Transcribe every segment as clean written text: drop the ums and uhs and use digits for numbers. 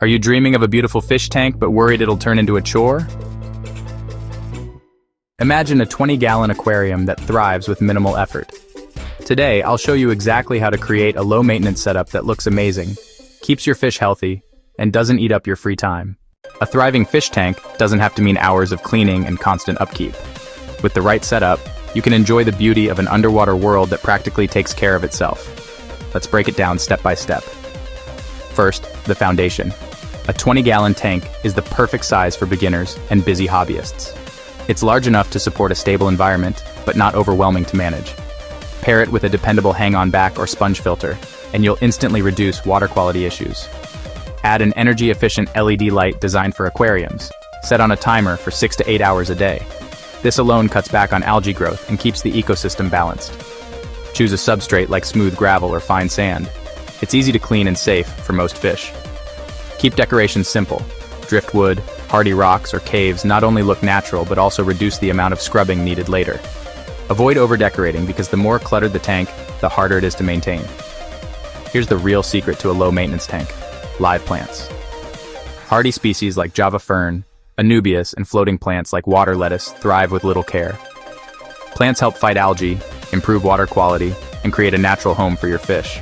Are you dreaming of a beautiful fish tank but worried it'll turn into a chore? Imagine a 20-gallon aquarium that thrives with minimal effort. Today, I'll show you exactly how to create a low-maintenance setup that looks amazing, keeps your fish healthy, and doesn't eat up your free time. A thriving fish tank doesn't have to mean hours of cleaning and constant upkeep. With the right setup, you can enjoy the beauty of an underwater world that practically takes care of itself. Let's break it down step by step. First, the foundation. A 20-gallon tank is the perfect size for beginners and busy hobbyists. It's large enough to support a stable environment, but not overwhelming to manage. Pair it with a dependable hang-on back or sponge filter, and you'll instantly reduce water quality issues. Add an energy-efficient LED light designed for aquariums, set on a timer for 6 to 8 hours a day. This alone cuts back on algae growth and keeps the ecosystem balanced. Choose a substrate like smooth gravel or fine sand. It's easy to clean and safe for most fish. Keep decorations simple. Driftwood, hardy rocks, or caves not only look natural but also reduce the amount of scrubbing needed later. Avoid over-decorating because the more cluttered the tank, the harder it is to maintain. Here's the real secret to a low-maintenance tank: live plants. Hardy species like Java fern, Anubias, and floating plants like water lettuce thrive with little care. Plants help fight algae, improve water quality, and create a natural home for your fish.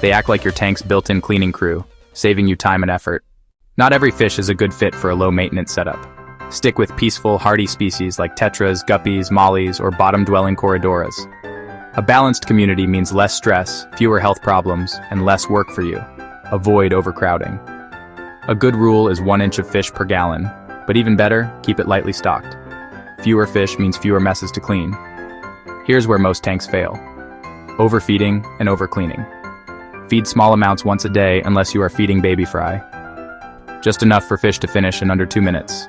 They act like your tank's built-in cleaning crew, saving you time and effort. Not every fish is a good fit for a low-maintenance setup. Stick with peaceful, hardy species like tetras, guppies, mollies, or bottom-dwelling corridoras. A balanced community means less stress, fewer health problems, and less work for you. Avoid overcrowding. A good rule is 1 inch of fish per gallon, but even better, keep it lightly stocked. Fewer fish means fewer messes to clean. Here's where most tanks fail: overfeeding and overcleaning. Feed small amounts once a day unless you are feeding baby fry. Just enough for fish to finish in under 2 minutes.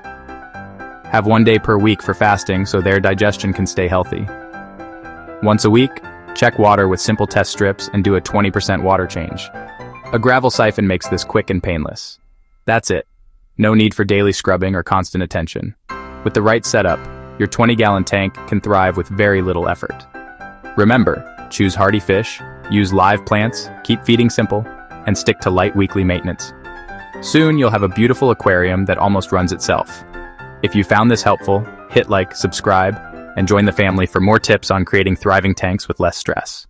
Have 1 day per week for fasting so their digestion can stay healthy. Once a week, check water with simple test strips and do a 20% water change. A gravel siphon makes this quick and painless. That's it. No need for daily scrubbing or constant attention. With the right setup, your 20-gallon tank can thrive with very little effort. Remember, choose hardy fish, use live plants, keep feeding simple, and stick to light weekly maintenance. Soon you'll have a beautiful aquarium that almost runs itself. If you found this helpful, hit like, subscribe, and join the family for more tips on creating thriving tanks with less stress.